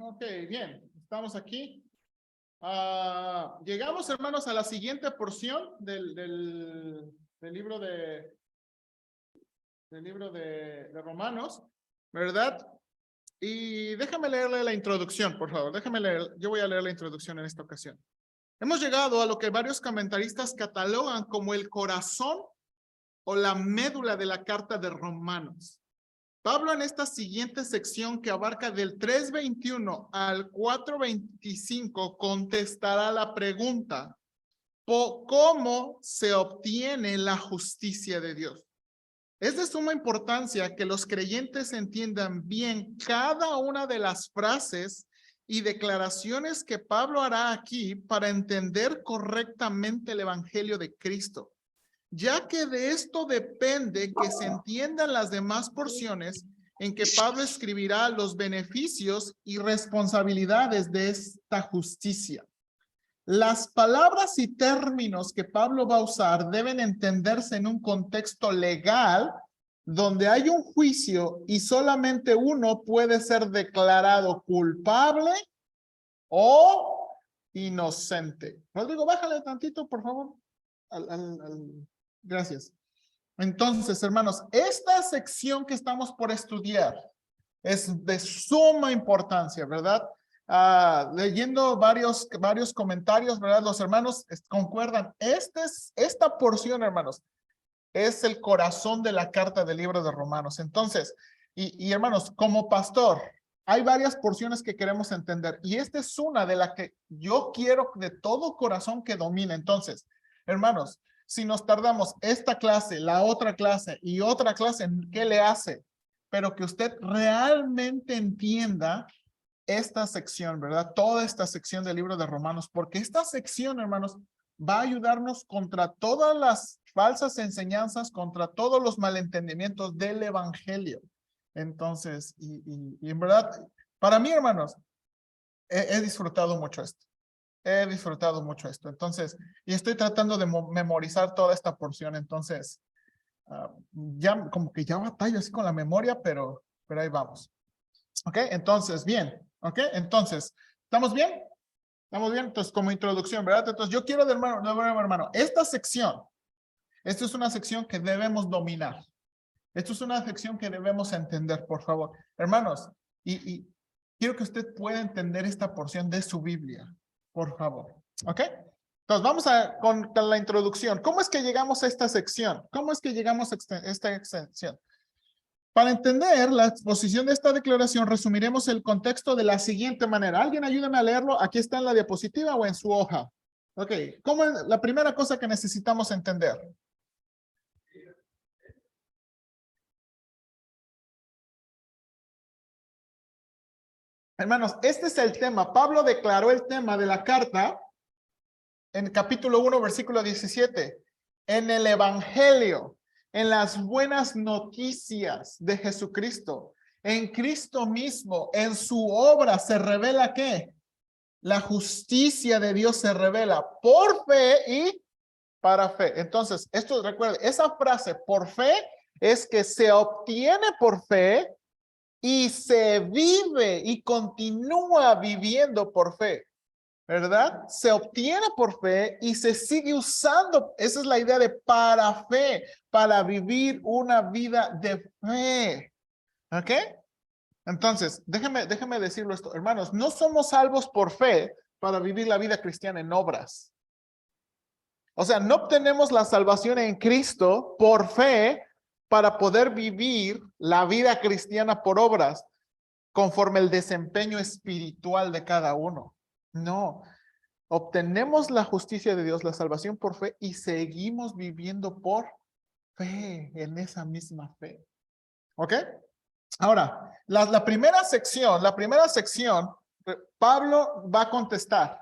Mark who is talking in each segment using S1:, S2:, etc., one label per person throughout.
S1: Ok, bien, estamos aquí. Llegamos, hermanos, a la siguiente porción del libro de Romanos, ¿verdad? Y déjame leerle la introducción, por favor. Déjame leer, yo voy a leer la introducción en esta ocasión. Hemos llegado a lo que varios comentaristas catalogan como el corazón o la médula de la carta de Romanos. Pablo en esta siguiente sección que abarca del 3:21 al 4:25 contestará la pregunta: ¿cómo se obtiene la justicia de Dios? Es de suma importancia que los creyentes entiendan bien cada una de las frases y declaraciones que Pablo hará aquí para entender correctamente el Evangelio de Cristo, ya que de esto depende que se entiendan las demás porciones en que Pablo escribirá los beneficios y responsabilidades de esta justicia. Las palabras y términos que Pablo va a usar deben entenderse en un contexto legal donde hay un juicio y solamente uno puede ser declarado culpable o inocente. Rodrigo, bájale tantito, por favor. Gracias. Entonces, hermanos, esta sección que estamos por estudiar es de suma importancia, ¿verdad? Leyendo varios comentarios, ¿verdad? Los hermanos concuerdan. Esta porción, hermanos, es el corazón de la carta del libro de Romanos. Entonces, hermanos, como pastor, hay varias porciones que queremos entender y esta es una de las que yo quiero de todo corazón que domine. Entonces, hermanos, si nos tardamos esta clase, la otra clase y otra clase, ¿qué le hace? Pero que usted realmente entienda esta sección, ¿verdad? Toda esta sección del libro de Romanos, porque esta sección, hermanos, va a ayudarnos contra todas las falsas enseñanzas, contra todos los malentendimientos del evangelio. Entonces, y en verdad, para mí, hermanos, he disfrutado mucho esto. He disfrutado mucho esto. Entonces, y estoy tratando de memorizar toda esta porción. Entonces, ya como que ya batallo así con la memoria, pero ahí vamos. ¿Ok? Entonces, bien. ¿Ok? Entonces, ¿estamos bien? ¿Estamos bien? Entonces, como introducción, ¿verdad? Entonces, yo quiero, hermano, esta sección, esta es una sección que debemos dominar. Esto es una sección que debemos entender, por favor. Hermanos, y quiero que usted pueda entender esta porción de su Biblia, por favor. ¿Ok? Entonces, vamos con la introducción. ¿Cómo es que llegamos a esta sección? ¿Cómo es que llegamos a esta extensión? Para entender la exposición de esta declaración, resumiremos el contexto de la siguiente manera. ¿Alguien ayúdame a leerlo? Aquí está en la diapositiva o en su hoja. Ok, ¿cómo es la primera cosa que necesitamos entender? Hermanos, este es el tema. Pablo declaró el tema de la carta en el capítulo 1, versículo 17. En el Evangelio, en las buenas noticias de Jesucristo, en Cristo mismo, en su obra se revela ¿qué? La justicia de Dios se revela por fe y para fe. Entonces, esto recuerde, esa frase por fe es que se obtiene por fe y se vive y continúa viviendo por fe, ¿verdad? Se obtiene por fe y se sigue usando. Esa es la idea de para fe, para vivir una vida de fe. ¿Ok? Entonces, déjeme decirlo esto, hermanos, no somos salvos por fe para vivir la vida cristiana en obras. O sea, no obtenemos la salvación en Cristo por fe para poder vivir la vida cristiana por obras conforme el desempeño espiritual de cada uno. No, obtenemos la justicia de Dios, la salvación por fe y seguimos viviendo por fe, en esa misma fe. ¿Ok? Ahora, la primera sección, Pablo va a contestar,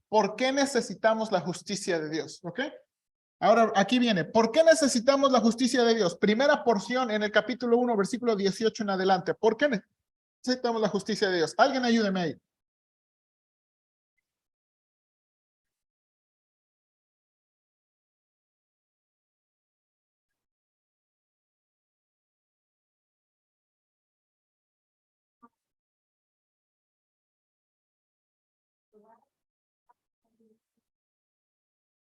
S1: ¿por qué necesitamos la justicia de Dios? ¿Ok? Ahora, aquí viene, ¿por qué necesitamos la justicia de Dios? Primera porción en el capítulo 1, versículo 18 en adelante. ¿Por qué necesitamos la justicia de Dios? Alguien ayúdeme ahí.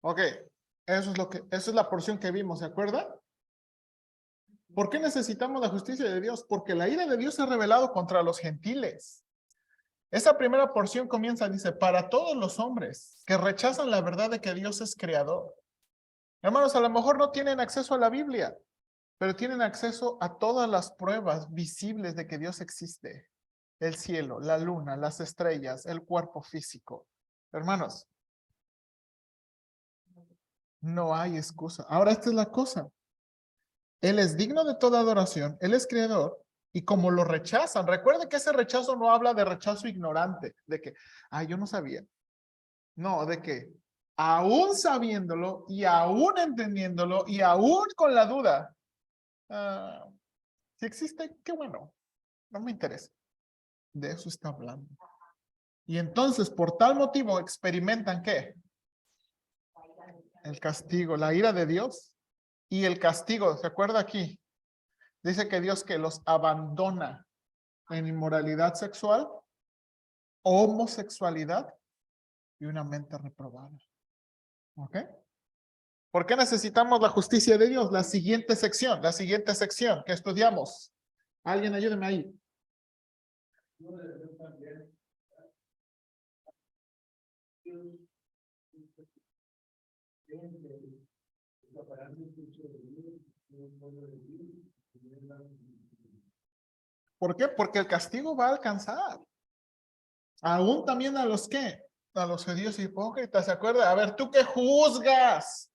S1: Ok, eso es la porción que vimos, ¿se acuerda? ¿Por qué necesitamos la justicia de Dios? Porque la ira de Dios se ha revelado contra los gentiles. Esa primera porción comienza, dice, para todos los hombres que rechazan la verdad de que Dios es creador. Hermanos, a lo mejor no tienen acceso a la Biblia, pero tienen acceso a todas las pruebas visibles de que Dios existe. El cielo, la luna, las estrellas, el cuerpo físico. Hermanos, no hay excusa. Ahora esta es la cosa. Él es digno de toda adoración, Él es creador, y como lo rechazan, recuerde que ese rechazo no habla de rechazo ignorante, de que, yo no sabía. No, de que aún sabiéndolo y aún entendiéndolo y aún con la duda, si existe, qué bueno, no me interesa. De eso está hablando. Y entonces, por tal motivo, experimentan ¿qué? El castigo, la ira de Dios y el castigo. ¿Se acuerda aquí? Dice que Dios que los abandona en inmoralidad sexual, homosexualidad y una mente reprobada. ¿Ok? ¿Por qué necesitamos la justicia de Dios? La siguiente sección que estudiamos. Alguien ayúdeme ahí. ¿Por qué? Porque el castigo va a alcanzar. Aún también a los que, a los judíos hipócritas, ¿se acuerda? A ver, tú que juzgas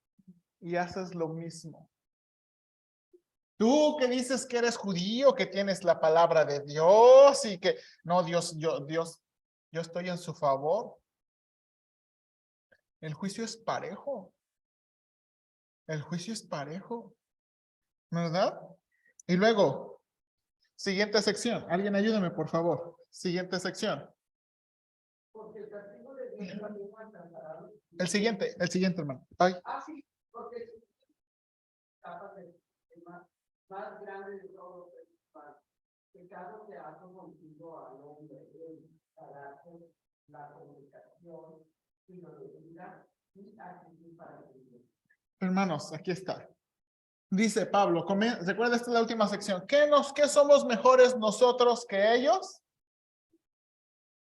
S1: y haces lo mismo. Tú que dices que eres judío, que tienes la palabra de Dios y que, no, yo estoy en su favor. El juicio es parejo. El juicio es parejo. ¿Verdad? Y luego, siguiente sección. Alguien ayúdame, por favor. Siguiente sección. El siguiente, hermano. Ay.
S2: Sí, porque es capaz de más grande de todo el pecado que ha corrompido al hombre, el carácter, la comunicación, y la vida y actitud para vivir.
S1: Hermanos, aquí está. Dice Pablo, recuerda, esta es la última sección. ¿Qué somos mejores nosotros que ellos?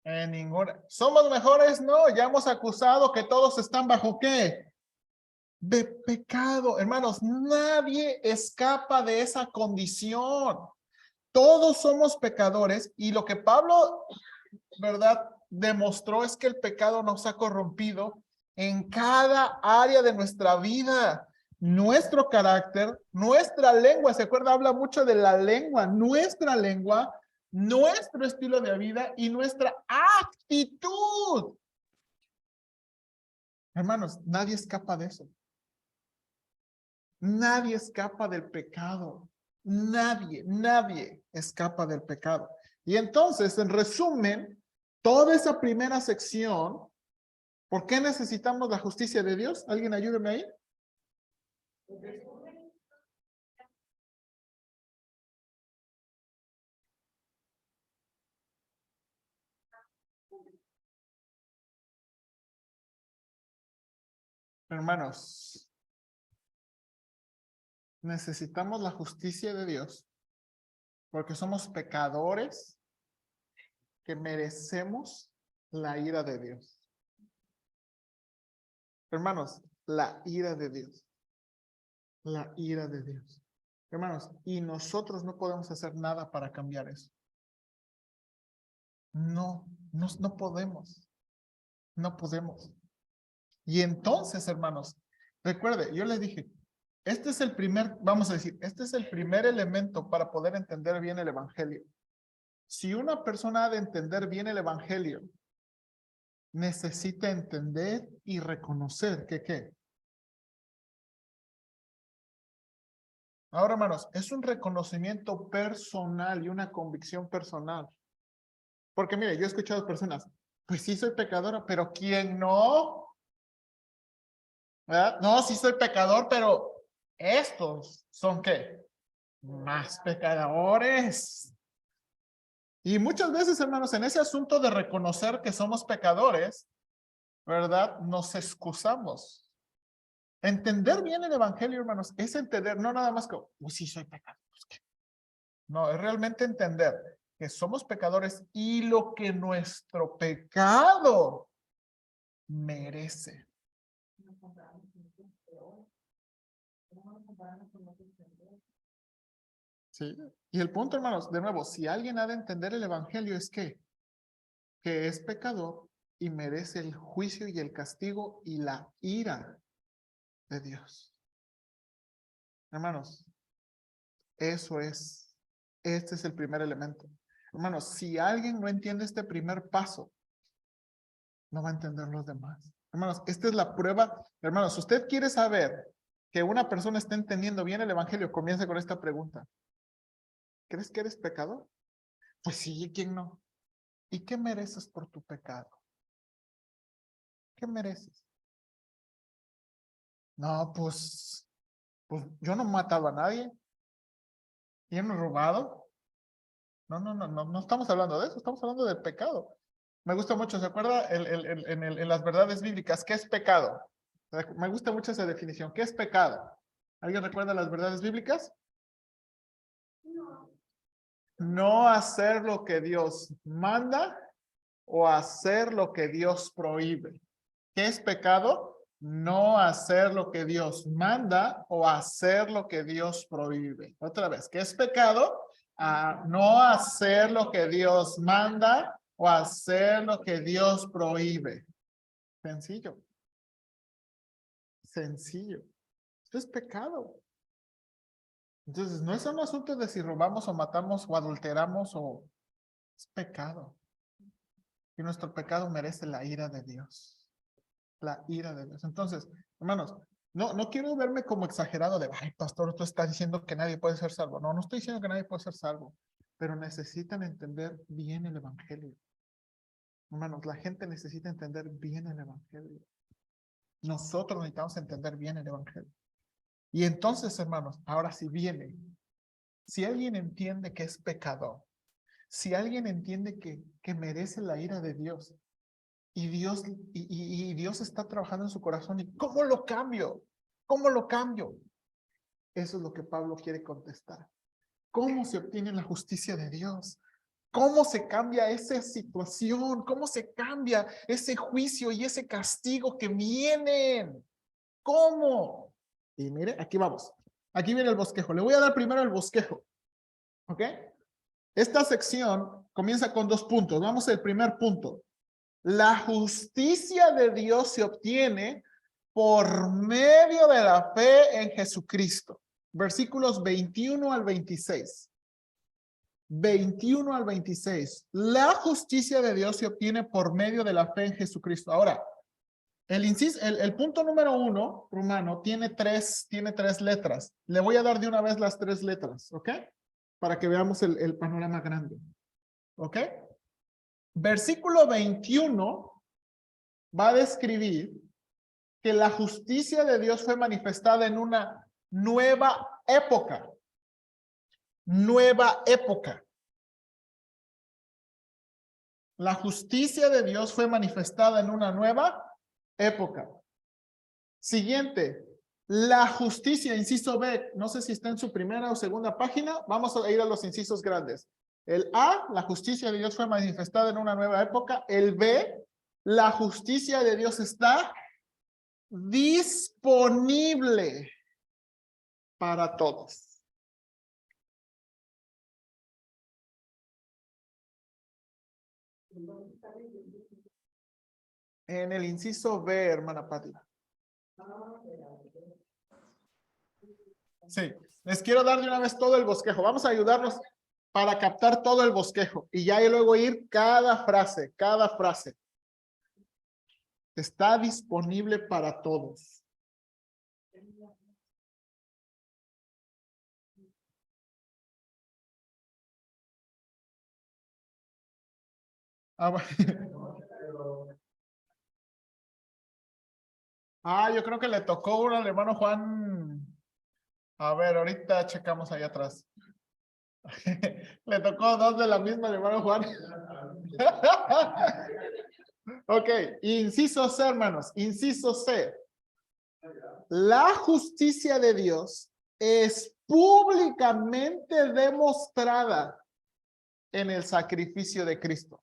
S1: En ninguna. ¿Somos mejores? No, ya hemos acusado que todos están bajo ¿qué? De pecado. Hermanos, nadie escapa de esa condición. Todos somos pecadores y lo que Pablo, ¿verdad? Demostró es que el pecado nos ha corrompido en cada área de nuestra vida. Nuestro carácter, nuestra lengua, ¿se acuerda? Habla mucho de la lengua, nuestra lengua, nuestro estilo de vida y nuestra actitud. Hermanos, nadie escapa de eso. Nadie escapa del pecado. Nadie escapa del pecado. Y entonces, en resumen, toda esa primera sección, ¿por qué necesitamos la justicia de Dios? ¿Alguien ayúdeme ahí? Hermanos, necesitamos la justicia de Dios porque somos pecadores que merecemos la ira de Dios. Hermanos, la ira de Dios. La ira de Dios. Hermanos, y nosotros no podemos hacer nada para cambiar eso. No podemos. No podemos. Y entonces, hermanos, recuerde, yo les dije, este es el primer, vamos a decir, este es el primer elemento para poder entender bien el evangelio. Si una persona ha de entender bien el evangelio, necesita entender y reconocer que ¿qué? Ahora, hermanos, es un reconocimiento personal y una convicción personal. Porque mire, yo he escuchado personas, pues sí soy pecadora, pero ¿quién no? ¿Verdad? No, sí soy pecador, pero estos son ¿qué? Más pecadores. Y muchas veces, hermanos, en ese asunto de reconocer que somos pecadores, ¿verdad? Nos excusamos. Entender bien el evangelio, hermanos, es entender, no nada más que, uy, sí, soy pecador. No, es realmente entender que somos pecadores y lo que nuestro pecado merece. Sí. Y el punto, hermanos, de nuevo, si alguien ha de entender el evangelio es que es pecador y merece el juicio y el castigo y la ira de Dios. Hermanos, este es el primer elemento. Hermanos, si alguien no entiende este primer paso, no va a entender los demás. Hermanos, esta es la prueba. Hermanos, si usted quiere saber que una persona está entendiendo bien el evangelio, comienza con esta pregunta. ¿Crees que eres pecador? Pues sí, ¿quién no? ¿Y qué mereces por tu pecado? ¿Qué mereces? No, pues yo no he matado a nadie. ¿Y no he robado? No estamos hablando de eso, estamos hablando del pecado. Me gusta mucho, ¿se acuerda? En las verdades bíblicas, ¿qué es pecado? Me gusta mucho esa definición. ¿Qué es pecado? ¿Alguien recuerda las verdades bíblicas? No hacer lo que Dios manda o hacer lo que Dios prohíbe. ¿Qué es pecado? No hacer lo que Dios manda o hacer lo que Dios prohíbe. Otra vez, ¿qué es pecado? No hacer lo que Dios manda o hacer lo que Dios prohíbe. Sencillo. Sencillo. Esto es pecado. Entonces, no es un asunto de si robamos o matamos o adulteramos o es pecado. Y nuestro pecado merece la ira de Dios. La ira de Dios. Entonces, hermanos, no quiero verme como exagerado de, ay, pastor, tú estás diciendo que nadie puede ser salvo. No estoy diciendo que nadie puede ser salvo, pero necesitan entender bien el evangelio. Hermanos, la gente necesita entender bien el evangelio. Nosotros necesitamos entender bien el evangelio. Y entonces, hermanos, ahora si viene, si alguien entiende que es pecador, si alguien entiende que merece la ira de Dios, y Dios está trabajando en su corazón, ¿y cómo lo cambio? ¿Cómo lo cambio? Eso es lo que Pablo quiere contestar. ¿Cómo se obtiene la justicia de Dios? ¿Cómo se cambia esa situación? ¿Cómo se cambia ese juicio y ese castigo que vienen? ¿Cómo? Y mire, aquí vamos. Aquí viene el bosquejo. Le voy a dar primero el bosquejo. ¿Ok? Esta sección comienza con 2 puntos. Vamos al primer punto. La justicia de Dios se obtiene por medio de la fe en Jesucristo. Versículos 21 al 26. 21 al 26. La justicia de Dios se obtiene por medio de la fe en Jesucristo. Ahora, el punto número 1, Romano, tiene tres letras. Le voy a dar de una vez las 3 letras, ¿ok? Para que veamos el panorama grande. ¿Ok? Versículo 21 va a describir que la justicia de Dios fue manifestada en una nueva época. Nueva época. La justicia de Dios fue manifestada en una nueva época. Siguiente. La justicia, inciso B, no sé si está en su primera o segunda página. Vamos a ir a los incisos grandes. El A, la justicia de Dios fue manifestada en una nueva época. El B, la justicia de Dios está disponible para todos. En el inciso B, hermana Pati. Sí, les quiero dar de una vez todo el bosquejo. Vamos a ayudarnos para captar todo el bosquejo y ya y luego ir cada frase, cada frase. Está disponible para todos. Yo creo que le tocó uno al hermano Juan. A ver, ahorita checamos allá atrás. Le tocó 2 de la misma al hermano Juan. Ok, inciso C, hermanos. Inciso C. La justicia de Dios es públicamente demostrada en el sacrificio de Cristo.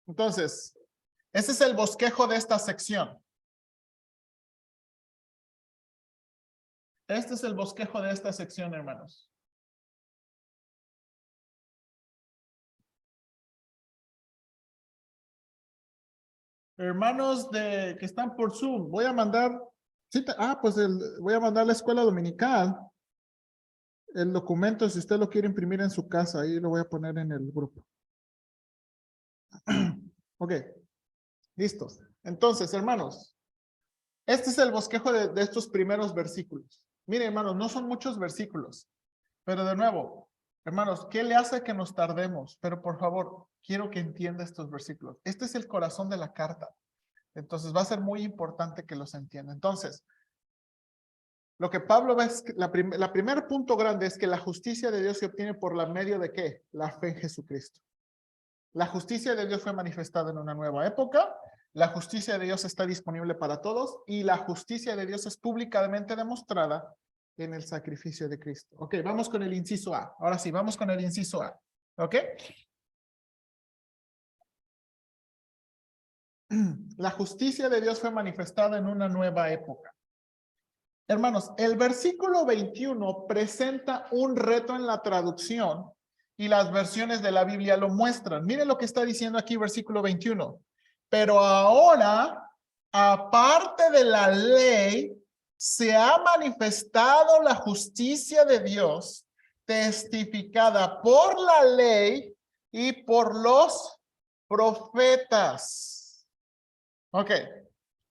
S1: Entonces, ese es el bosquejo de esta sección. Este es el bosquejo de esta sección, hermanos. Hermanos que están por Zoom, voy a mandar, voy a mandar la escuela dominical. El documento, si usted lo quiere imprimir en su casa, ahí lo voy a poner en el grupo. Ok, listos. Entonces, hermanos, este es el bosquejo de estos primeros versículos. Miren, hermanos, no son muchos versículos, pero de nuevo, hermanos, ¿qué le hace que nos tardemos? Pero por favor, quiero que entienda estos versículos. Este es el corazón de la carta. Entonces va a ser muy importante que los entienda. Entonces, lo que Pablo ve es que la primer punto grande es que la justicia de Dios se obtiene por la medio de ¿qué? La fe en Jesucristo. La justicia de Dios fue manifestada en una nueva época. La justicia de Dios está disponible para todos y la justicia de Dios es públicamente demostrada en el sacrificio de Cristo. Ok, vamos con el inciso A. Ahora sí, vamos con el inciso A. Ok. La justicia de Dios fue manifestada en una nueva época. Hermanos, el versículo 21 presenta un reto en la traducción y las versiones de la Biblia lo muestran. Miren lo que está diciendo aquí, versículo 21. Pero ahora, aparte de la ley, se ha manifestado la justicia de Dios, testificada por la ley y por los profetas. Ok.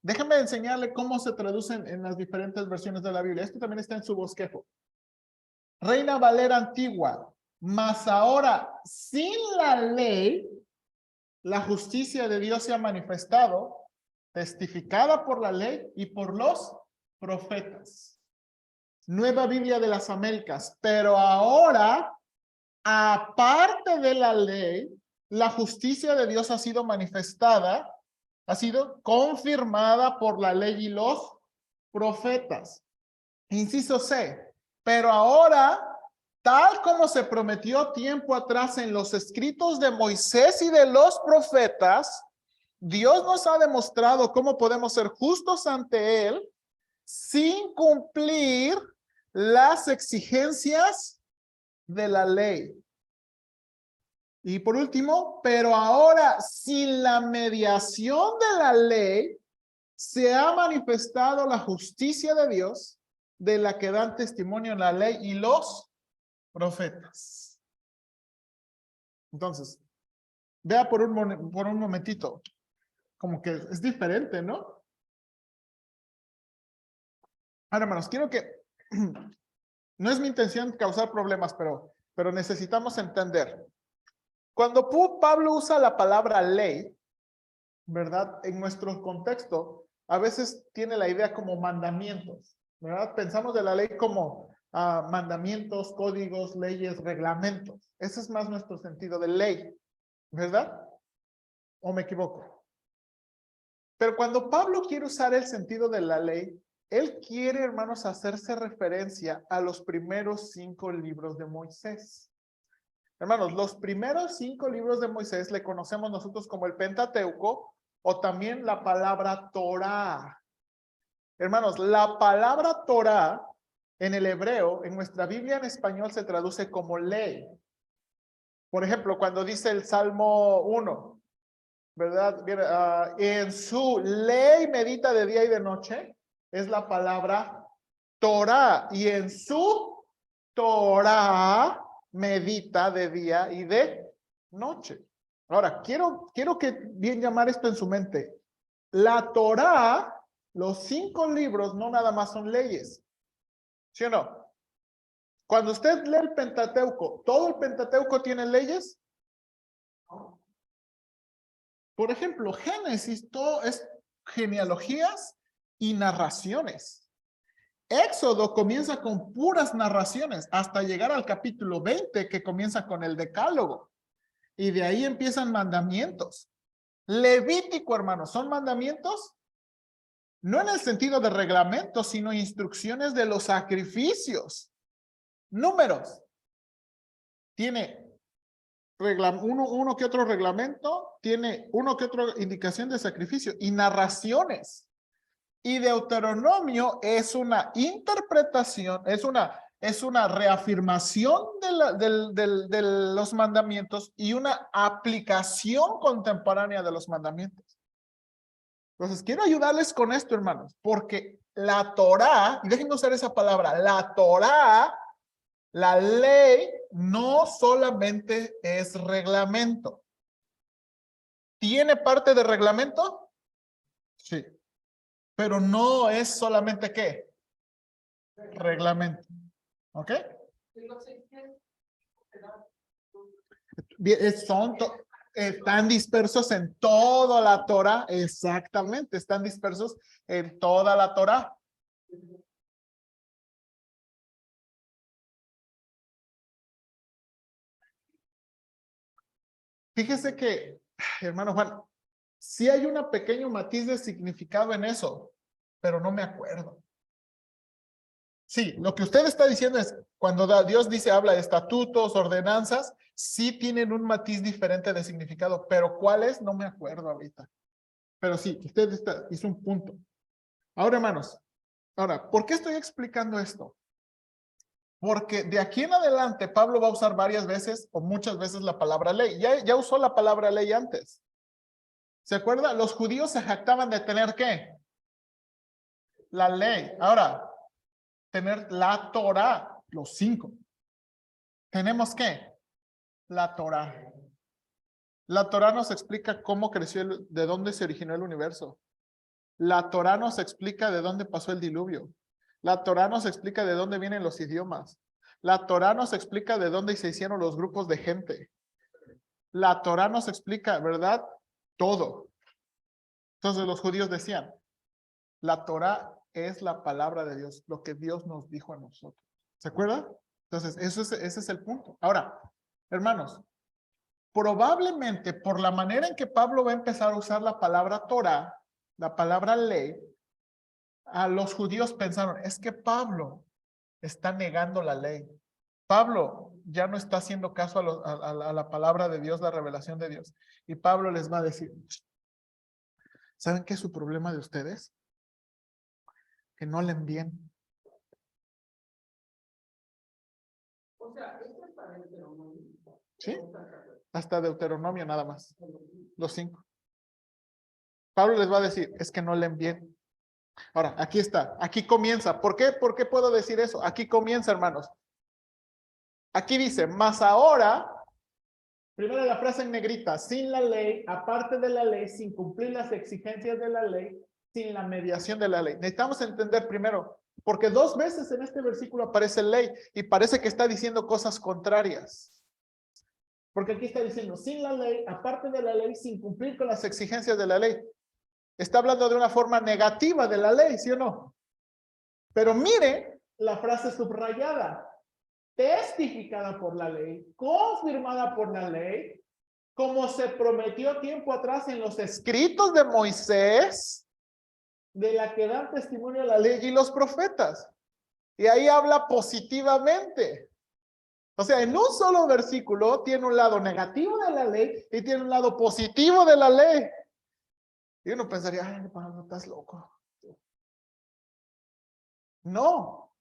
S1: Déjenme enseñarle cómo se traducen en las diferentes versiones de la Biblia. Esto también está en su bosquejo. Reina Valera antigua. Mas ahora, sin la ley, la justicia de Dios se ha manifestado, testificada por la ley y por los profetas. Nueva Biblia de las Américas. Pero ahora, aparte de la ley, la justicia de Dios ha sido manifestada, ha sido confirmada por la ley y los profetas. Inciso C. Pero ahora, tal como se prometió tiempo atrás en los escritos de Moisés y de los profetas, Dios nos ha demostrado cómo podemos ser justos ante Él sin cumplir las exigencias de la ley. Y por último, pero ahora sin la mediación de la ley, se ha manifestado la justicia de Dios, de la que dan testimonio la ley y los profetas. Entonces, vea por un momentito, como que es diferente, ¿no? Ahora, hermanos, quiero que, no es mi intención causar problemas, pero necesitamos entender. Cuando Pablo usa la palabra ley, ¿verdad? En nuestro contexto, a veces tiene la idea como mandamientos, ¿verdad? Pensamos de la ley como mandamientos, códigos, leyes, reglamentos. Ese es más nuestro sentido de ley, ¿verdad? ¿O me equivoco? Pero cuando Pablo quiere usar el sentido de la ley, él quiere, hermanos, hacerse referencia a los primeros 5 libros de Moisés. Hermanos, los primeros 5 libros de Moisés le conocemos nosotros como el Pentateuco o también la palabra Torá. Hermanos, la palabra Torá en el hebreo, en nuestra Biblia en español se traduce como ley. Por ejemplo, cuando dice el Salmo 1, ¿verdad? En su ley medita de día y de noche, es la palabra Torá. Y en su Torá medita de día y de noche. Ahora, quiero que bien llamar esto en su mente. La Torá, los 5 libros, no nada más son leyes. ¿Sí o no? Cuando usted lee el Pentateuco, ¿todo el Pentateuco tiene leyes? Por ejemplo, Génesis, todo es genealogías y narraciones. Éxodo comienza con puras narraciones hasta llegar al capítulo 20 que comienza con el decálogo. Y de ahí empiezan mandamientos. Levítico, hermanos, ¿son mandamientos? No en el sentido de reglamento, sino instrucciones de los sacrificios. Números. Tiene uno que otro reglamento, tiene uno que otro indicación de sacrificio y narraciones. Y Deuteronomio es una interpretación, es una reafirmación de los mandamientos y una aplicación contemporánea de los mandamientos. Entonces, quiero ayudarles con esto, hermanos, porque la Torá, y déjenme usar esa palabra, la Torá, la ley, no solamente es reglamento. ¿Tiene parte de reglamento? Sí. Pero no es solamente ¿qué? Reglamento. ¿Ok? Bien, están dispersos en toda la Torá. Exactamente, están dispersos en toda la Torá. Fíjese que, hermano Juan, sí hay un pequeño matiz de significado en eso, pero no me acuerdo. Sí, lo que usted está diciendo es, cuando Dios dice, habla de estatutos, ordenanzas, sí tienen un matiz diferente de significado, pero ¿cuál es? No me acuerdo ahorita. Pero sí, usted hizo un punto. Ahora, hermanos, ¿por qué estoy explicando esto? Porque de aquí en adelante Pablo va a usar varias veces o muchas veces la palabra ley. Ya usó la palabra ley antes. ¿Se acuerda? Los judíos se jactaban de tener ¿qué? La ley. Ahora, tener la Torá, los 5. ¿Tenemos qué? La Torá. La Torá nos explica cómo creció, de dónde se originó el universo. La Torá nos explica de dónde pasó el diluvio. La Torá nos explica de dónde vienen los idiomas. La Torá nos explica de dónde se hicieron los grupos de gente. La Torá nos explica, ¿verdad? Todo. Entonces los judíos decían, la Torá es la palabra de Dios, lo que Dios nos dijo a nosotros. ¿Se acuerdan? Entonces, ese es el punto. Ahora, hermanos, probablemente por la manera en que Pablo va a empezar a usar la palabra Torá, la palabra ley, a los judíos pensaron, es que Pablo está negando la ley. Pablo ya no está haciendo caso a la palabra de Dios, la revelación de Dios. Y Pablo les va a decir, ¿saben qué es su problema de ustedes? Que no leen bien.
S2: O sea, esto es para Deuteronomio.
S1: ¿Sí? Hasta Deuteronomio nada más. Los 5. Pablo les va a decir, es que no leen bien. Ahora, aquí está. Aquí comienza. ¿Por qué? ¿Por qué puedo decir eso? Aquí comienza, hermanos. Aquí dice, mas ahora, primero la frase en negrita, sin la ley, aparte de la ley, sin cumplir las exigencias de la ley, sin la mediación de la ley. Necesitamos entender primero, porque 2 veces en este versículo aparece ley y parece que está diciendo cosas contrarias. Porque aquí está diciendo, sin la ley, aparte de la ley, sin cumplir con las exigencias de la ley. Está hablando de una forma negativa de la ley, ¿sí o no? Pero mire la frase subrayada. Testificada por la ley, confirmada por la ley, como se prometió tiempo atrás en los escritos de Moisés, de la que dan testimonio la ley y los profetas. Y ahí habla positivamente. O sea, en un solo versículo tiene un lado negativo de la ley y tiene un lado positivo de la ley. Y uno pensaría, ay, Pablo, estás loco. No,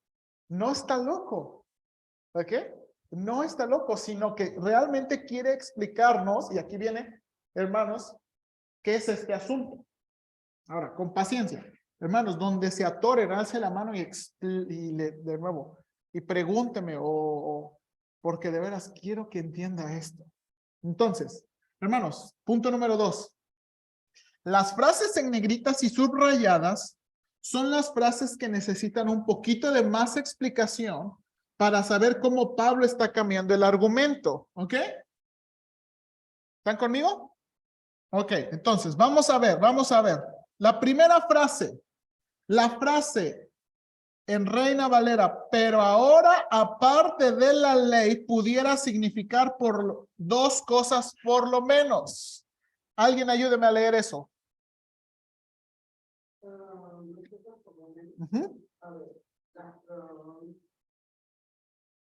S1: no está loco. ¿Ok? No está loco, sino que realmente quiere explicarnos, y aquí viene, hermanos, ¿qué es este asunto? Ahora, con paciencia. Hermanos, donde se atoren, alce la mano de nuevo, y pregúnteme, porque de veras quiero que entienda esto. Entonces, hermanos, punto número 2. Las frases en negritas y subrayadas son las frases que necesitan un poquito de más explicación para saber cómo Pablo está cambiando el argumento. ¿Ok? ¿Están conmigo? Ok, entonces vamos a ver. La primera frase, la frase en Reina Valera, pero ahora, aparte de la ley, pudiera significar por dos cosas por lo menos. Alguien ayúdeme a leer eso.
S2: A ver,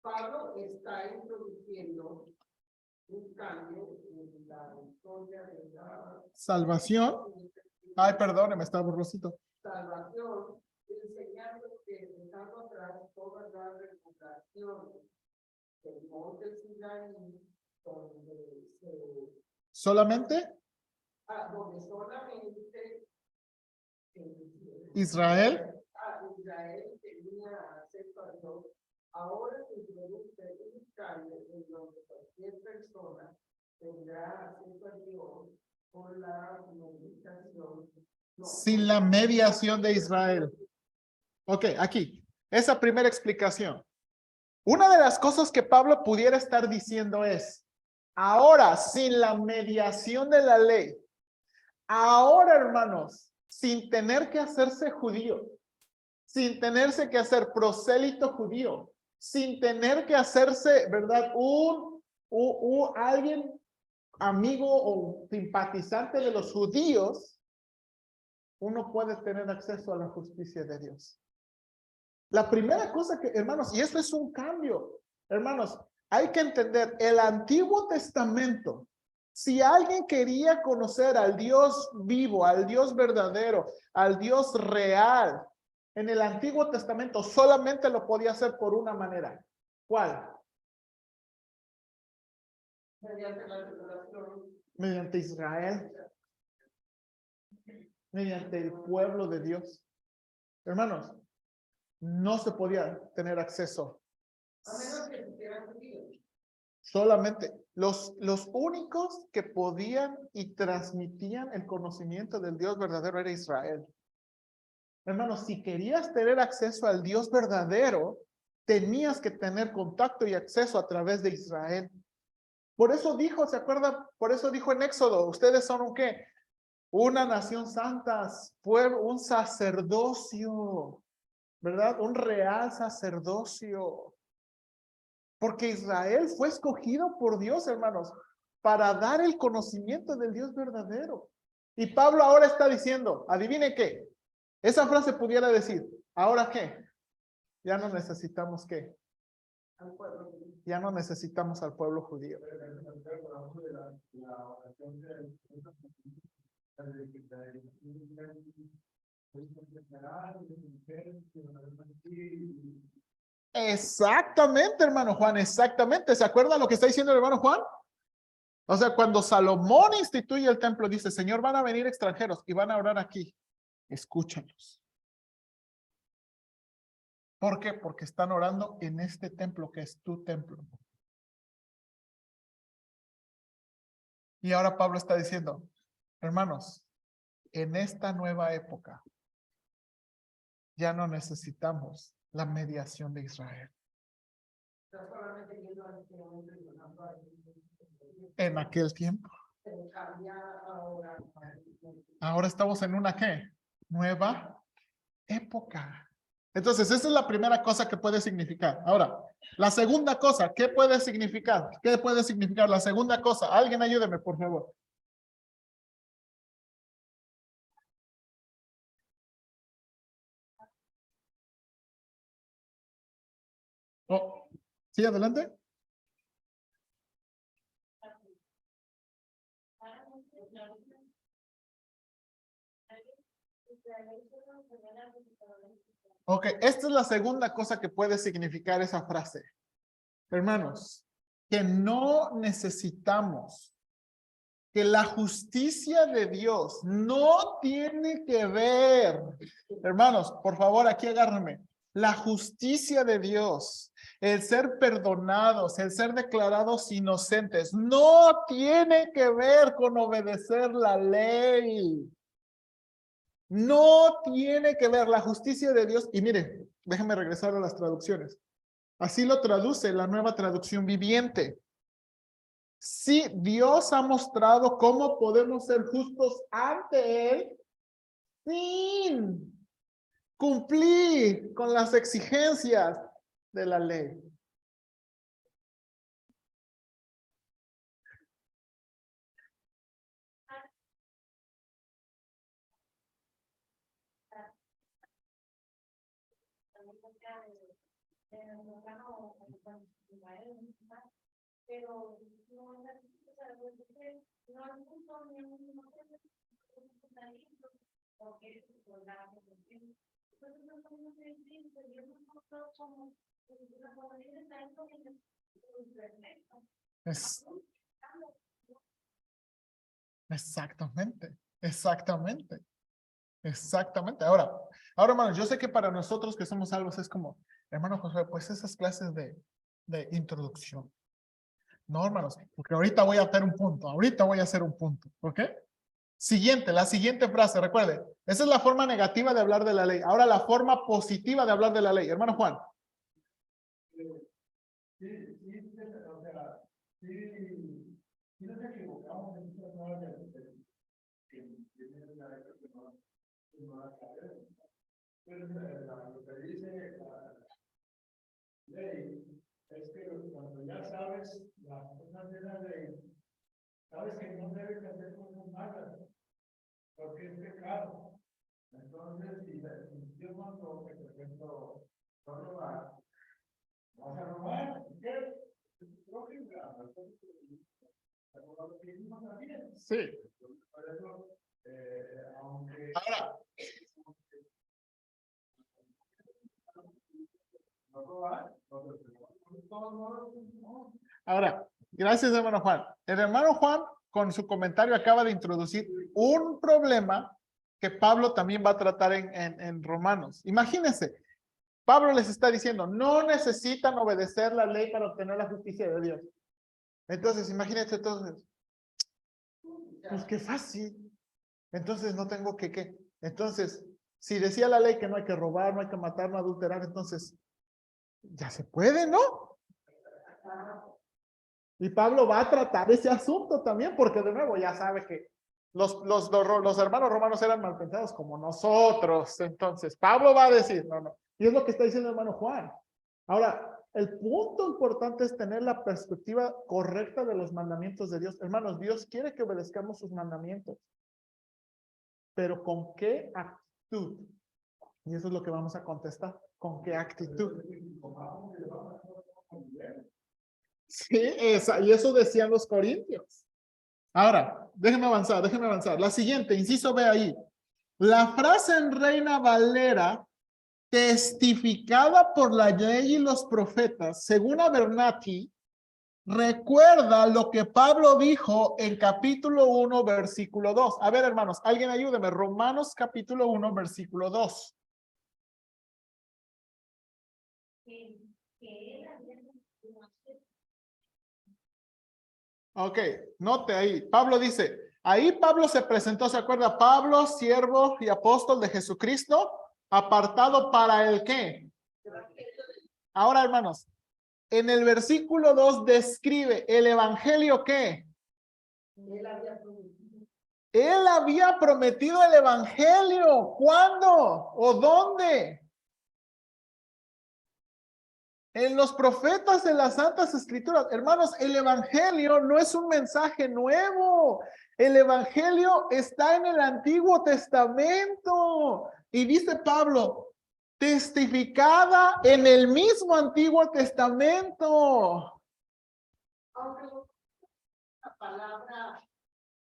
S2: Pablo está introduciendo un cambio en la historia de la
S1: Salvación. Ay, perdóneme, está borrosito.
S2: salvación, enseñando que dejando atrás todas las reputaciones del monte Sinaí, donde
S1: ¿Solamente?
S2: donde solamente
S1: Israel.
S2: Israel tenía acceso a Dios. Ahora se introduce un cambio en donde cualquier persona tendrá acceso a Dios por la mediación.
S1: Sin la mediación de Israel. Ok, aquí. Esa primera explicación. Una de las cosas que Pablo pudiera estar diciendo es, ahora, sin la mediación de la ley, ahora, hermanos, sin tener que hacerse judío, sin tenerse que hacer prosélito judío, sin tener que hacerse, ¿verdad? Alguien amigo o simpatizante de los judíos, uno puede tener acceso a la justicia de Dios. La primera cosa que, hermanos, y eso es un cambio, hermanos, hay que entender, el Antiguo Testamento, si alguien quería conocer al Dios vivo, al Dios verdadero, al Dios real, en el Antiguo Testamento solamente lo podía hacer por una manera. ¿Cuál?
S2: Mediante la revelación.
S1: Mediante Israel. Mediante el pueblo de Dios. Hermanos, no se podía tener acceso.
S2: A menos que supieran judíos.
S1: Solamente los únicos que podían y transmitían el conocimiento del Dios verdadero era Israel. Hermanos, si querías tener acceso al Dios verdadero, tenías que tener contacto y acceso a través de Israel. Por eso dijo, ¿se acuerdan? Por eso dijo en Éxodo, ustedes son un ¿qué? Una nación santa, un sacerdocio, ¿verdad? Un real sacerdocio. Porque Israel fue escogido por Dios, hermanos, para dar el conocimiento del Dios verdadero. Y Pablo ahora está diciendo, adivine qué, esa frase pudiera decir, ¿ahora qué? Ya no necesitamos qué. Ya no necesitamos al pueblo judío. Exactamente, hermano Juan, exactamente. ¿Se acuerda lo que está diciendo el hermano Juan? O sea, cuando Salomón instituye el templo, dice, Señor, van a venir extranjeros y van a orar aquí. Escúchalos. ¿Por qué? Porque están orando en este templo que es tu templo. Y ahora Pablo está diciendo, hermanos, en esta nueva época ya no necesitamos la mediación de Israel. En aquel tiempo. Ahora estamos en una ¿qué? Nueva época. Entonces, esa es la primera cosa que puede significar. Ahora, la segunda cosa, ¿qué puede significar? ¿Qué puede significar la segunda cosa? Alguien ayúdeme, por favor. Oh, sí, adelante. Ok, esta es la segunda cosa que puede significar esa frase. Hermanos, que no necesitamos, que la justicia de Dios no tiene que ver, hermanos, por favor, aquí agárrenme, la justicia de Dios, el ser perdonados, el ser declarados inocentes, no tiene que ver con obedecer la ley. No tiene que ver la justicia de Dios. Y mire, déjenme regresar a las traducciones. Así lo traduce la Nueva Traducción Viviente. Sí, Dios ha mostrado cómo podemos ser justos ante Él sin Cumplí con las exigencias de la ley.
S3: Pero no
S1: Es, exactamente, exactamente, exactamente. Ahora, hermanos, yo sé que para nosotros que somos salvos es como, hermano José, pues esas clases de introducción. No, hermanos, porque ahorita voy a hacer un punto, ¿ok? Siguiente, la siguiente frase, recuerde, esa es la forma negativa de hablar de la ley. Ahora la forma positiva de hablar de la ley. Hermano Juan.
S2: Si nos equivocamos en muchas cosas pero lo que dice la ley es que cuando ya sabes las cosas de la ley, sabes que no debes hacer cosas malas, porque es pecado. Entonces, si Dios mandó que, por ejemplo, no robar, vas a robar, ¿qué?
S1: Sí. Ahora. Ahora, gracias, hermano Juan. El hermano Juan, con su comentario, acaba de introducir un problema que Pablo también va a tratar en Romanos. Imagínense, Pablo les está diciendo, no necesitan obedecer la ley para obtener la justicia de Dios. Entonces, imagínense, entonces, pues qué fácil. Entonces, no tengo que, ¿qué? Entonces, si decía la ley que no hay que robar, no hay que matar, no adulterar, entonces, ya se puede, ¿no? Y Pablo va a tratar ese asunto también, porque de nuevo ya sabe que los hermanos romanos eran mal pensados como nosotros. Entonces, Pablo va a decir, no, no. Y es lo que está diciendo el hermano Juan. Ahora, el punto importante es tener la perspectiva correcta de los mandamientos de Dios. Hermanos, Dios quiere que obedezcamos sus mandamientos. Pero ¿con qué actitud? Y eso es lo que vamos a contestar. ¿Con qué actitud? Sí, y eso decían los corintios. Ahora, déjenme avanzar. La siguiente, inciso B ahí. La frase en Reina Valera, testificada por la ley y los profetas, según Abernathy, recuerda lo que Pablo dijo en capítulo 1, versículo 2. A ver, hermanos, alguien ayúdeme. Romanos capítulo 1, versículo 2. Ok, note ahí. Pablo dice, ahí Pablo se presentó, ¿se acuerda? Pablo, siervo y apóstol de Jesucristo, apartado para el ¿qué? Ahora, hermanos, en el versículo 2 describe el evangelio ¿qué? Él había prometido el evangelio. ¿Cuándo? ¿O dónde? En los profetas de las Santas Escrituras. Hermanos, el evangelio no es un mensaje nuevo. El evangelio está en el Antiguo Testamento. Y dice Pablo, testificada en el mismo Antiguo Testamento.
S2: Aunque la palabra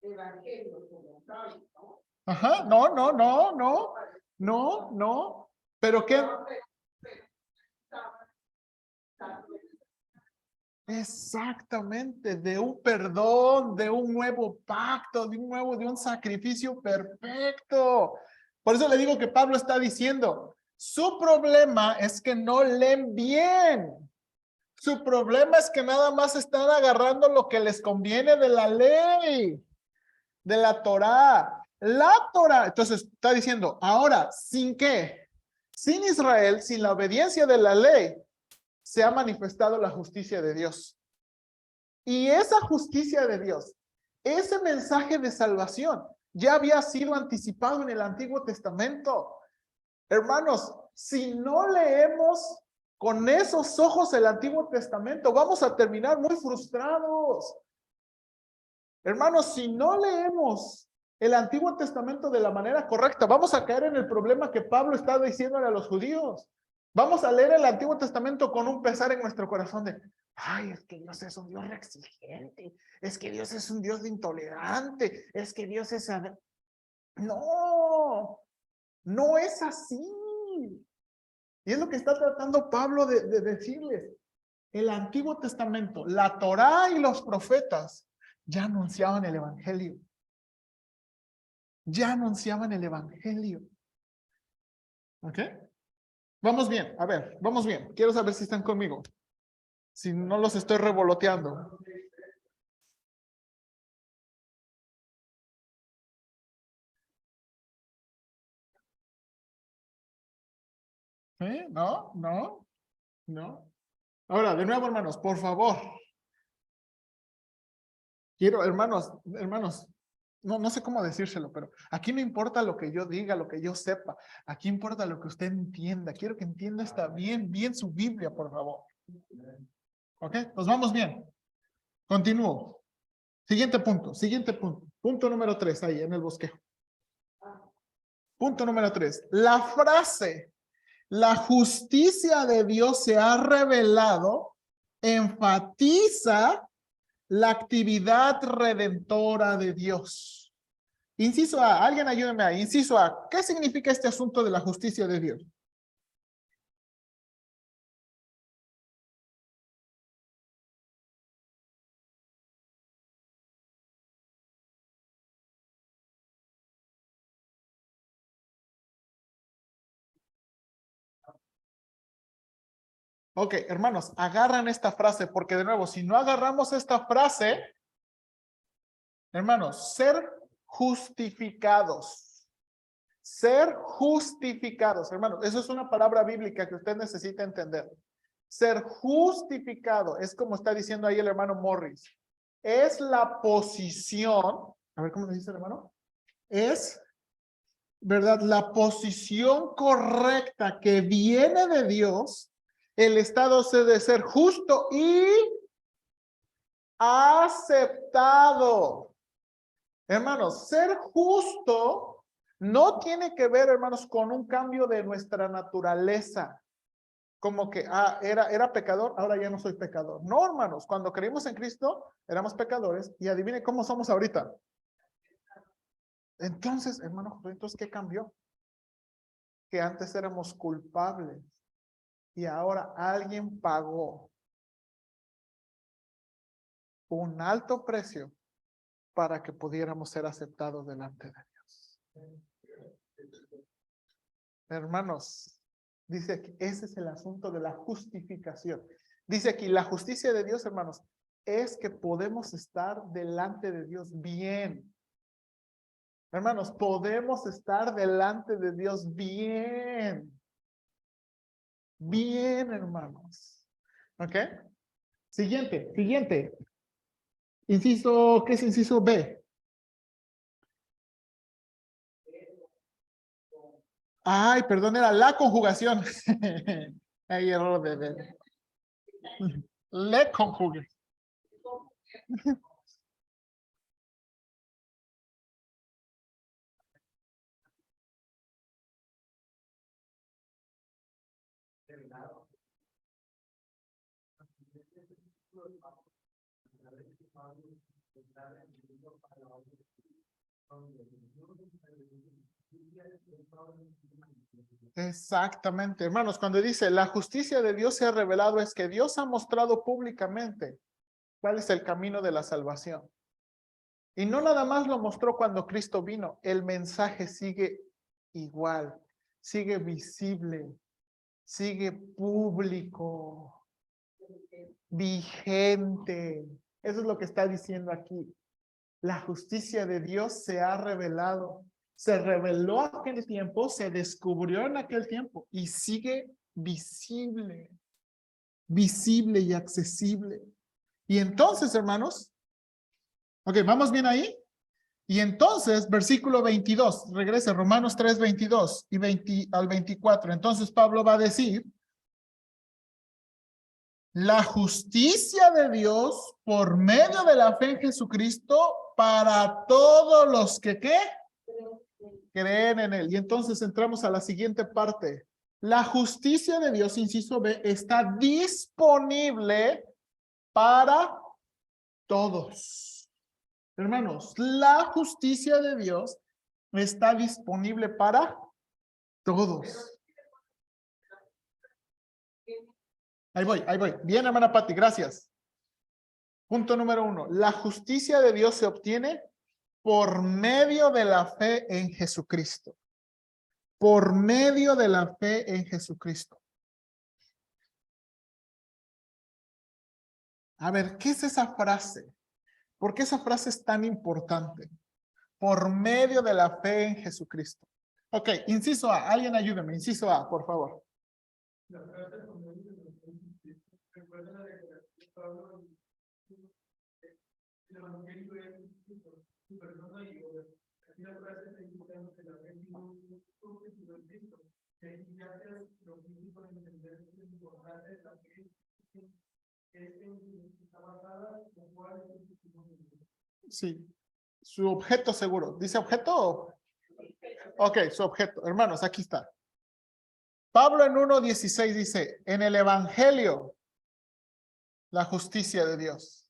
S2: evangelio como tal, ¿no?
S1: Ajá, no. Pero qué. Exactamente, de un perdón, de un nuevo pacto, de un sacrificio perfecto. Por eso le digo que Pablo está diciendo, su problema es que no leen bien. Su problema es que nada más están agarrando lo que les conviene de la ley, de la Torá. La Torá, entonces está diciendo, ahora, ¿sin qué? Sin Israel, sin la obediencia de la ley, se ha manifestado la justicia de Dios. Y esa justicia de Dios, ese mensaje de salvación, ya había sido anticipado en el Antiguo Testamento. Hermanos, si no leemos con esos ojos el Antiguo Testamento, vamos a terminar muy frustrados. Hermanos, si no leemos el Antiguo Testamento de la manera correcta, vamos a caer en el problema que Pablo está diciéndole a los judíos. Vamos a leer el Antiguo Testamento con un pesar en nuestro corazón de, ay, es que Dios es un Dios exigente, es que Dios es un Dios intolerante, es que Dios es... No, no es así. Y es lo que está tratando Pablo de decirles. El Antiguo Testamento, la Torá y los profetas ya anunciaban el Evangelio. Ya anunciaban el Evangelio. ¿Ok? Vamos bien, a ver, vamos bien. Quiero saber si están conmigo. Si no los estoy revoloteando. ¿Eh? ¿No? ¿No? ¿No? Ahora, de nuevo, hermanos, por favor. Quiero, hermanos, no sé cómo decírselo, pero aquí no importa lo que yo diga, lo que yo sepa. Aquí importa lo que usted entienda. Quiero que entienda esta bien su Biblia, por favor. ¿Ok? Nos vamos bien. Continúo. Siguiente punto. Punto número 3, ahí en el bosquejo. Punto número 3. La frase, la justicia de Dios se ha revelado, enfatiza la actividad redentora de Dios. Inciso A, alguien ayúdeme ahí. Inciso A, ¿qué significa este asunto de la justicia de Dios? Ok, hermanos, agarran esta frase, porque de nuevo, si no agarramos esta frase, hermanos, ser justificados. Ser justificados, hermanos, eso es una palabra bíblica que usted necesita entender. Ser justificado, es como está diciendo ahí el hermano Morris, es la posición, a ver cómo le dice el hermano, es, ¿verdad? La posición correcta que viene de Dios, el estado de ser justo y aceptado. Hermanos, ser justo no tiene que ver, hermanos, con un cambio de nuestra naturaleza. Como que, era pecador, ahora ya no soy pecador. No, hermanos, cuando creímos en Cristo, éramos pecadores y adivine cómo somos ahorita. Entonces, hermanos, entonces, ¿qué cambió? Que antes éramos culpables y ahora alguien pagó un alto precio para que pudiéramos ser aceptados delante de Dios. Hermanos, dice aquí, ese es el asunto de la justificación. Dice aquí, la justicia de Dios, hermanos, es que podemos estar delante de Dios bien. Hermanos, podemos estar delante de Dios bien. Bien, hermanos. ¿Ok? Siguiente. Inciso, ¿qué es inciso B? Ay, perdón, era la conjugación. Hay error de. Le conjugue. Exactamente, hermanos, cuando dice la justicia de Dios se ha revelado, es que Dios ha mostrado públicamente cuál es el camino de la salvación. Y no nada más lo mostró cuando Cristo vino, el mensaje sigue igual, sigue visible, sigue público, vigente. Eso es lo que está diciendo aquí. La justicia de Dios se ha revelado. Se reveló a aquel tiempo, se descubrió en aquel tiempo y sigue visible, visible y accesible. Y entonces, hermanos, ok, ¿vamos bien ahí? Y entonces, versículo 22, regrese, Romanos 3, 22 y 20 al 24. Entonces Pablo va a decir, la justicia de Dios por medio de la fe en Jesucristo para todos los que, ¿qué? Creen en él. Y entonces entramos a la siguiente parte. La justicia de Dios, inciso B, está disponible para todos. Hermanos, la justicia de Dios está disponible para todos. Ahí voy. Bien, hermana Pati, gracias. Punto número 1. La justicia de Dios se obtiene por medio de la fe en Jesucristo. Por medio de la fe en Jesucristo. A ver, ¿qué es esa frase? ¿Por qué esa frase es tan importante? Por medio de la fe en Jesucristo. Ok, inciso A. Alguien ayúdeme. Inciso A, por favor.
S2: La frase por medio de la fe en Jesucristo. Recuerda la declaración de Pablo el evangelio es su persona y obra. Aquí la frase está indicando que la fe tiene un objetivo en Cristo. Que ya sea lo mismo para entender lo importante de la fe que está basada en lo cual es el testimonio de Dios.
S1: Sí, su objeto seguro. ¿Dice objeto? Ok, su objeto. Hermanos, aquí está. Pablo en 1:16 dice, en el evangelio, la justicia de Dios.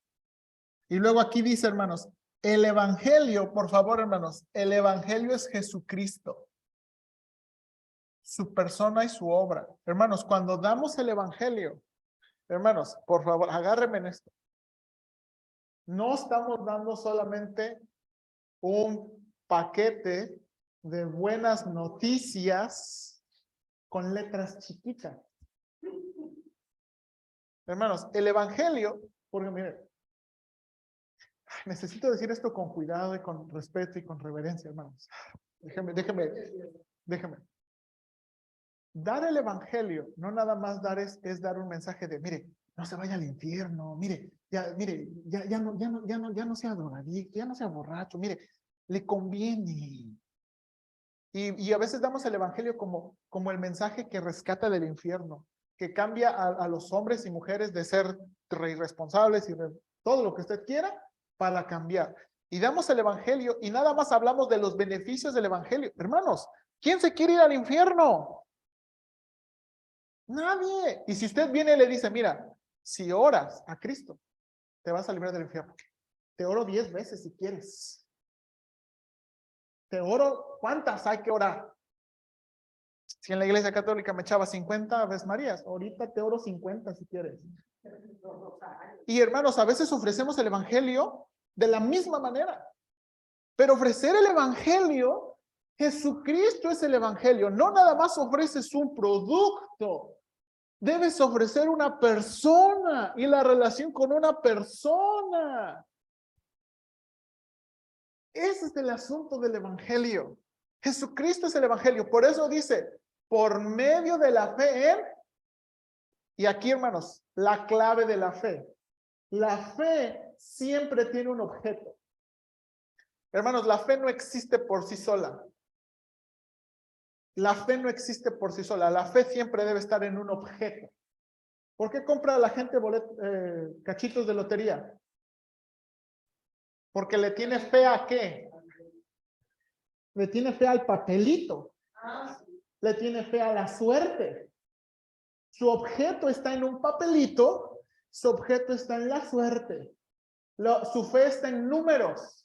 S1: Y luego aquí dice, hermanos, el evangelio, por favor, hermanos, el evangelio es Jesucristo. Su persona y su obra. Hermanos, cuando damos el evangelio, hermanos, por favor, agárrenme en esto. No estamos dando solamente un paquete de buenas noticias con letras chiquitas. Hermanos, el evangelio, porque miren, necesito decir esto con cuidado y con respeto y con reverencia, hermanos. Déjeme. Dar el evangelio, no nada más dar es dar un mensaje de, mire, no se vaya al infierno, mire, ya no sea drogadicto, ya no sea borracho, mire, le conviene. Y a veces damos el evangelio como el mensaje que rescata del infierno, que cambia a los hombres y mujeres de ser irresponsables y todo lo que usted quiera para cambiar. Y damos el evangelio y nada más hablamos de los beneficios del evangelio. Hermanos, ¿quién se quiere ir al infierno? Nadie. Y si usted viene y le dice, mira, si oras a Cristo, te vas a librar del infierno. Te oro 10 veces si quieres. Te oro, ¿cuántas hay que orar? Si en la iglesia católica me echaba 50 Aves Marías, ahorita te oro 50 si quieres. Y hermanos, a veces ofrecemos el evangelio de la misma manera. Pero ofrecer el evangelio, Jesucristo es el evangelio. No nada más ofreces un producto. Debes ofrecer una persona y la relación con una persona. Ese es el asunto del evangelio. Jesucristo es el evangelio. Por eso dice, por medio de la fe en, y aquí hermanos, la clave de la fe. La fe siempre tiene un objeto. Hermanos, la fe no existe por sí sola. La fe no existe por sí sola. La fe siempre debe estar en un objeto. ¿Por qué compra la gente cachitos de lotería? Porque le tiene fe a ¿qué? Le tiene fe al papelito. Le tiene fe a la suerte. Su objeto está en un papelito. Su objeto está en la suerte. Su fe está en números.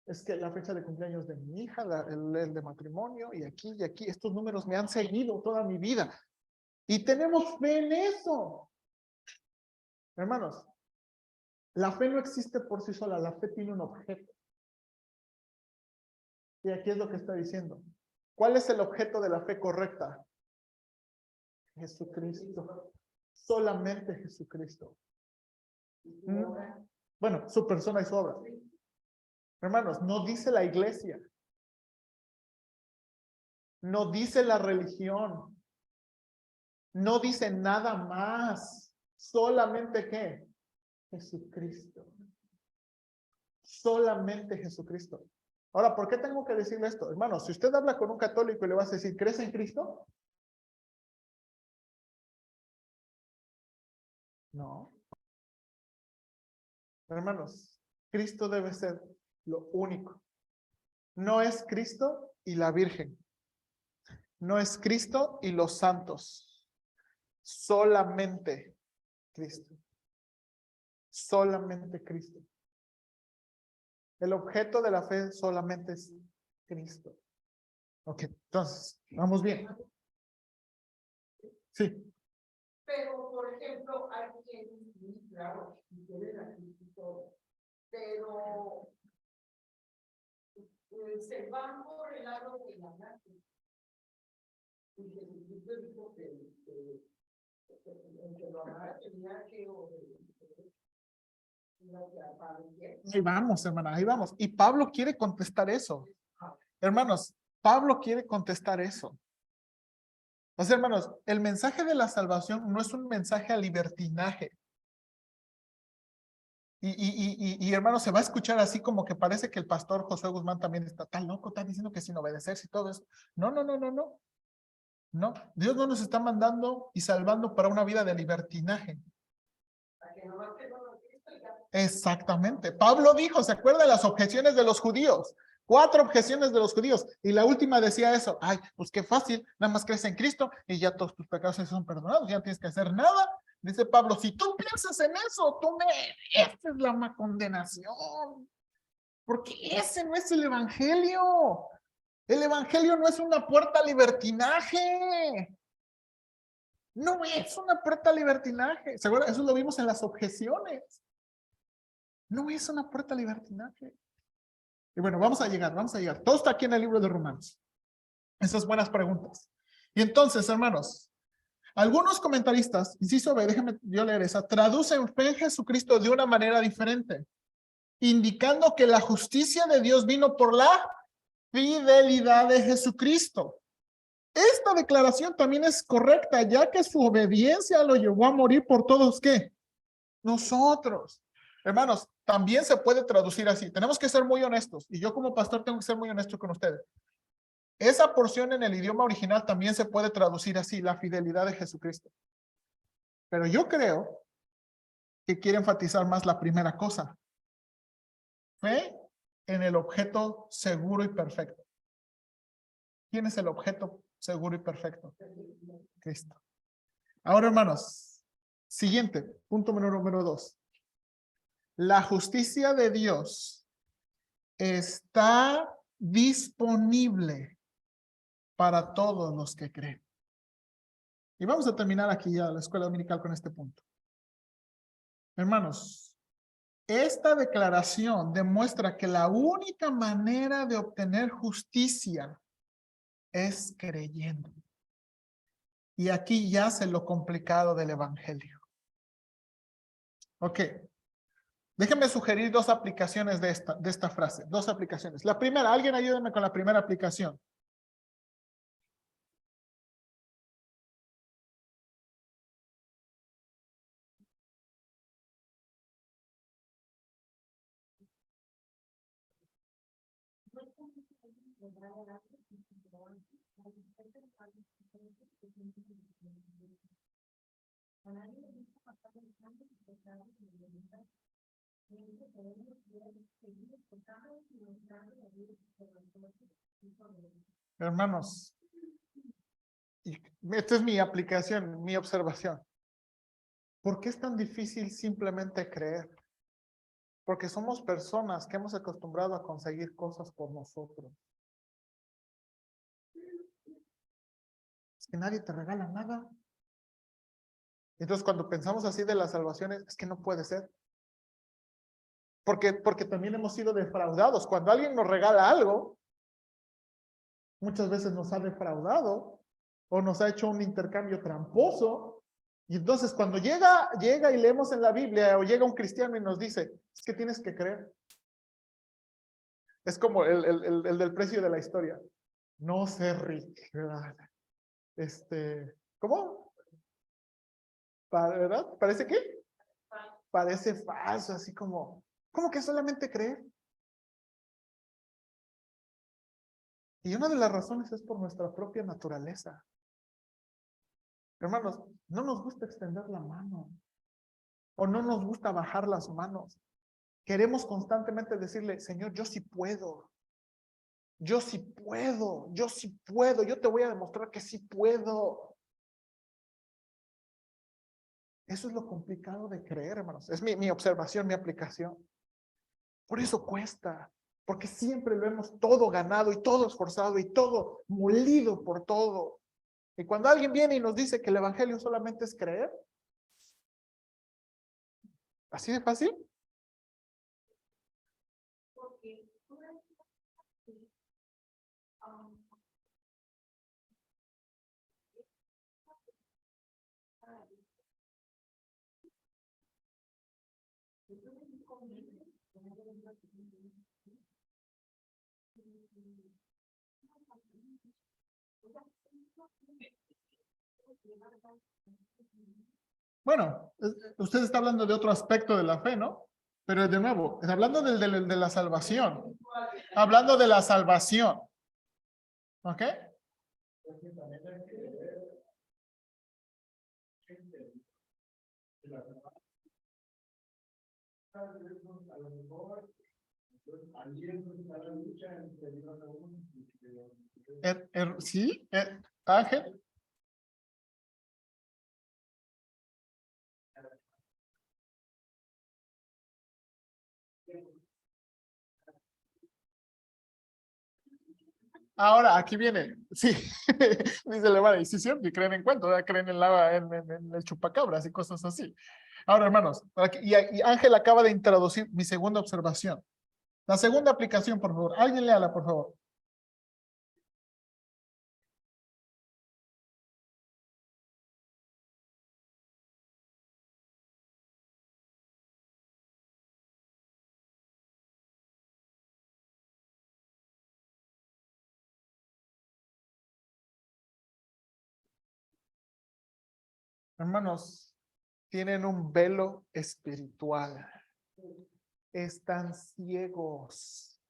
S1: Es que la fecha de cumpleaños de mi hija, el de matrimonio, y aquí, estos números me han seguido toda mi vida. Y tenemos fe en eso. Hermanos, la fe no existe por sí sola, la fe tiene un objeto. Y aquí es lo que está diciendo. ¿Cuál es el objeto de la fe correcta? Jesucristo. Solamente Jesucristo. Bueno, su persona y su obra. Hermanos, no dice la iglesia. No dice la religión. No dice nada más. Solamente ¿qué? Jesucristo. Solamente Jesucristo. Ahora, ¿por qué tengo que decirle esto? Hermano, si usted habla con un católico y le vas a decir, ¿crees en Cristo? No. Hermanos, Cristo debe ser lo único. No es Cristo y la Virgen. No es Cristo y los santos. Solamente Cristo. Solamente Cristo. El objeto de la fe solamente es Cristo. Ok, entonces, vamos bien. Sí.
S2: Pero, por ejemplo, hay quien, sí, claro, si quieren aquí y todo, pero se van por el lado de la gracia. Y Jesucristo dijo que lo amara tenía que obedecer.
S1: Ahí vamos, hermana, ahí vamos. Y Pablo quiere contestar eso. Hermanos, Pablo quiere contestar eso. O sea, hermanos, el mensaje de la salvación no es un mensaje a libertinaje. Y hermanos, se va a escuchar así como que parece que el pastor Josué Guzmán también está tan loco, está diciendo que sin obedecerse y todo eso. No, no, no, no, no. No, Dios no nos está mandando y salvando para una vida de libertinaje. Exactamente. Pablo dijo, ¿se acuerda de las objeciones de los judíos? 4 objeciones de los judíos. Y la última decía eso. Ay, pues qué fácil. Nada más crees en Cristo y ya todos tus pecados son perdonados. Ya no tienes que hacer nada. Dice Pablo, si tú piensas en eso, tú mereces la condenación. Porque ese no es el evangelio. El evangelio no es una puerta al libertinaje. No es una puerta al libertinaje. ¿Seguro? Eso lo vimos en las objeciones. No es una puerta al libertinaje. Y bueno, vamos a llegar. Todo está aquí en el libro de Romanos. Esas buenas preguntas. Y entonces, hermanos, algunos comentaristas, inciso B, déjenme yo leer esa, traducen fe en Jesucristo de una manera diferente, indicando que la justicia de Dios vino por la fidelidad de Jesucristo. Esta declaración también es correcta, ya que su obediencia lo llevó a morir por todos, ¿qué? Nosotros. Hermanos, también se puede traducir así. Tenemos que ser muy honestos. Y yo como pastor tengo que ser muy honesto con ustedes. Esa porción en el idioma original también se puede traducir así, la fidelidad de Jesucristo. Pero yo creo que quiere enfatizar más la primera cosa. Fe en el objeto seguro y perfecto. ¿Quién es el objeto seguro y perfecto? Cristo. Ahora, hermanos, siguiente, punto número 2. La justicia de Dios está disponible para todos los que creen. Y vamos a terminar aquí ya la escuela dominical con este punto. Hermanos, esta declaración demuestra que la única manera de obtener justicia es creyendo. Y aquí yace lo complicado del evangelio. Ok. Déjenme sugerir 2 aplicaciones de esta frase. 2 aplicaciones. La primera, alguien ayúdeme con la primera aplicación. Hermanos, y esta es mi aplicación, mi observación. ¿Por qué es tan difícil simplemente creer? Porque somos personas que hemos acostumbrado a conseguir cosas por nosotros. Es que nadie te regala nada. Entonces, cuando pensamos así de las salvaciones, es que no puede ser. Porque también hemos sido defraudados. Cuando alguien nos regala algo, muchas veces nos ha defraudado o nos ha hecho un intercambio tramposo. Y entonces cuando llega y leemos en la Biblia o llega un cristiano y nos dice, es que tienes que creer. Es como el del precio de la historia. No sé, Rick, ¿verdad? ¿Cómo? ¿Verdad? ¿Parece qué? Parece falso, así como, ¿cómo que solamente creer? Y una de las razones es por nuestra propia naturaleza. Hermanos, no nos gusta extender la mano o no nos gusta bajar las manos. Queremos constantemente decirle, Señor, yo sí puedo. Yo sí puedo, yo sí puedo, yo te voy a demostrar que sí puedo. Eso es lo complicado de creer, hermanos. Es mi observación, mi aplicación. Por eso cuesta, porque siempre lo hemos todo ganado y todo esforzado y todo molido por todo. Y cuando alguien viene y nos dice que el evangelio solamente es creer, así de fácil.
S3: Porque
S1: Bueno, usted está hablando de otro aspecto de la fe, ¿no? Pero de nuevo, es hablando de la salvación. Hablando de la salvación. ¿Ok? Sí, Ángel. Ahora, aquí viene, sí, dice el hermano, y sí, cierto, y creen en cuentos, creen en el chupacabras y cosas así. Ahora, hermanos, y Ángel acaba de introducir mi segunda observación. La segunda aplicación, por favor. Alguien léala, por favor. Hermanos, tienen un velo espiritual. Están ciegos.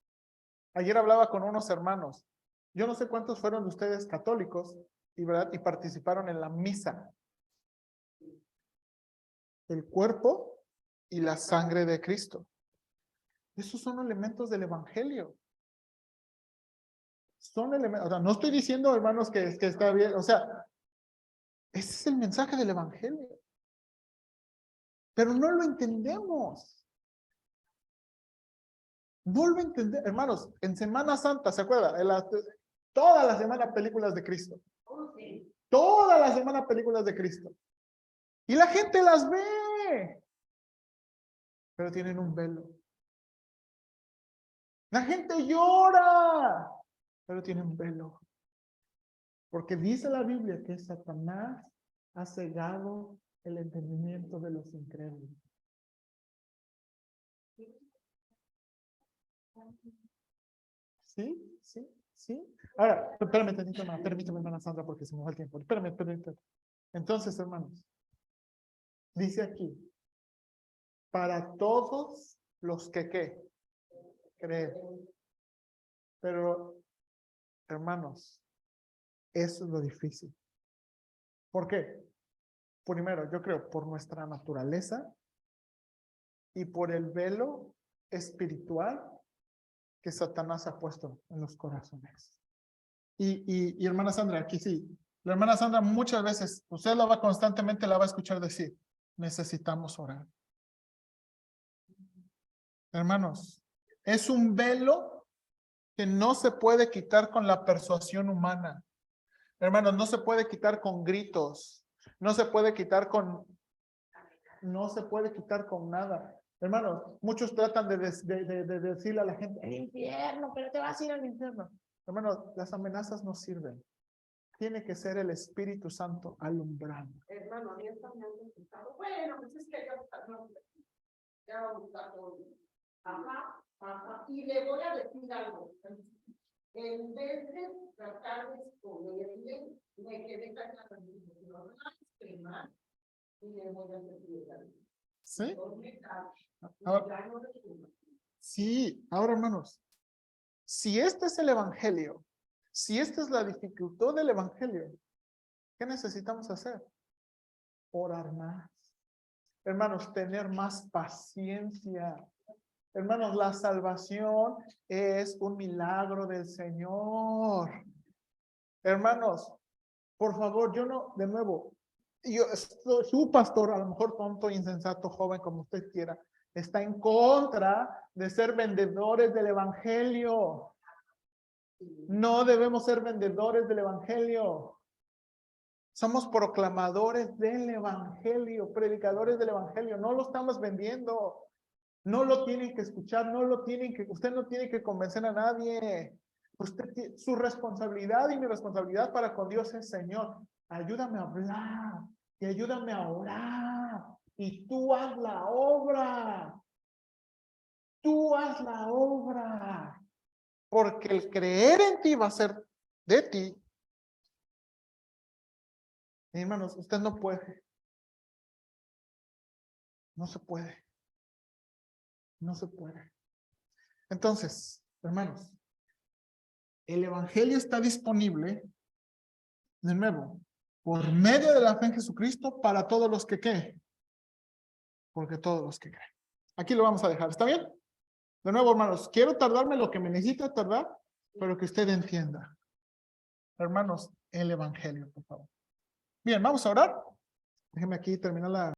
S1: Ayer hablaba con unos hermanos. Yo no sé cuántos fueron de ustedes católicos y, ¿verdad? Y participaron en la misa. El cuerpo y la sangre de Cristo. Esos son elementos del evangelio. Son elementos, o sea, no estoy diciendo, hermanos, que está bien, o sea, ese es el mensaje del evangelio. Pero no lo entendemos. No lo entendemos, hermanos, en Semana Santa, ¿se acuerda? Toda la semana películas de Cristo. Toda la semana películas de Cristo. Y la gente las ve. Pero tienen un velo. La gente llora. Pero tienen un velo. Porque dice la Biblia que Satanás ha cegado el entendimiento de los incrédulos. ¿Sí? ¿Sí? ¿Sí? Ahora, permítame, hermana Sandra, porque se me va el tiempo. Espérame. Entonces, hermanos, dice aquí, para todos los que, ¿qué? Creen. Pero, hermanos, eso es lo difícil. ¿Por qué? Primero, yo creo, por nuestra naturaleza y por el velo espiritual que Satanás ha puesto en los corazones. Y hermana Sandra, aquí sí, la hermana Sandra muchas veces, usted constantemente la va a escuchar decir, necesitamos orar. Hermanos, es un velo que no se puede quitar con la persuasión humana. Hermanos, no se puede quitar con gritos, no se puede quitar con nada. Hermanos, muchos tratan de decirle a la gente, el infierno, pero te vas a ir al infierno. Hermanos, las amenazas no sirven. Tiene que ser el Espíritu Santo alumbrando.
S2: Hermano, a mí esta me han contestado, bueno, pues es que ya vamos a estar todo bien. Ajá. Y le voy a decir algo. En vez de tratar de esconderle, me quedé callada. No más y le voy a decir algo.
S1: ¿Sí?
S2: Ahora,
S1: sí, ahora hermanos, si este es el evangelio, Si esta es la dificultad del evangelio, ¿qué necesitamos hacer? Orar más. Hermanos, tener más paciencia. Hermanos, la salvación es un milagro del Señor. Hermanos, por favor, yo no, de nuevo, su pastor, a lo mejor tonto, insensato, joven, como usted quiera, está en contra de ser vendedores del evangelio. No debemos ser vendedores del evangelio. Somos proclamadores del evangelio, predicadores del evangelio. No lo estamos vendiendo. No lo tienen que escuchar, usted no tiene que convencer a nadie. Su responsabilidad y mi responsabilidad para con Dios es, Señor, ayúdame a hablar y ayúdame a orar. Y tú haz la obra. Tú haz la obra. Porque el creer en ti va a ser de ti. Hermanos, usted no puede. No se puede. No se puede. Entonces, hermanos, el evangelio está disponible, de nuevo, por medio de la fe en Jesucristo para todos los que creen. Porque todos los que creen. Aquí lo vamos a dejar, ¿está bien? De nuevo, hermanos, quiero tardarme lo que me necesita tardar, pero que usted entienda. Hermanos, el evangelio, por favor. Bien, vamos a orar. Déjeme aquí terminar la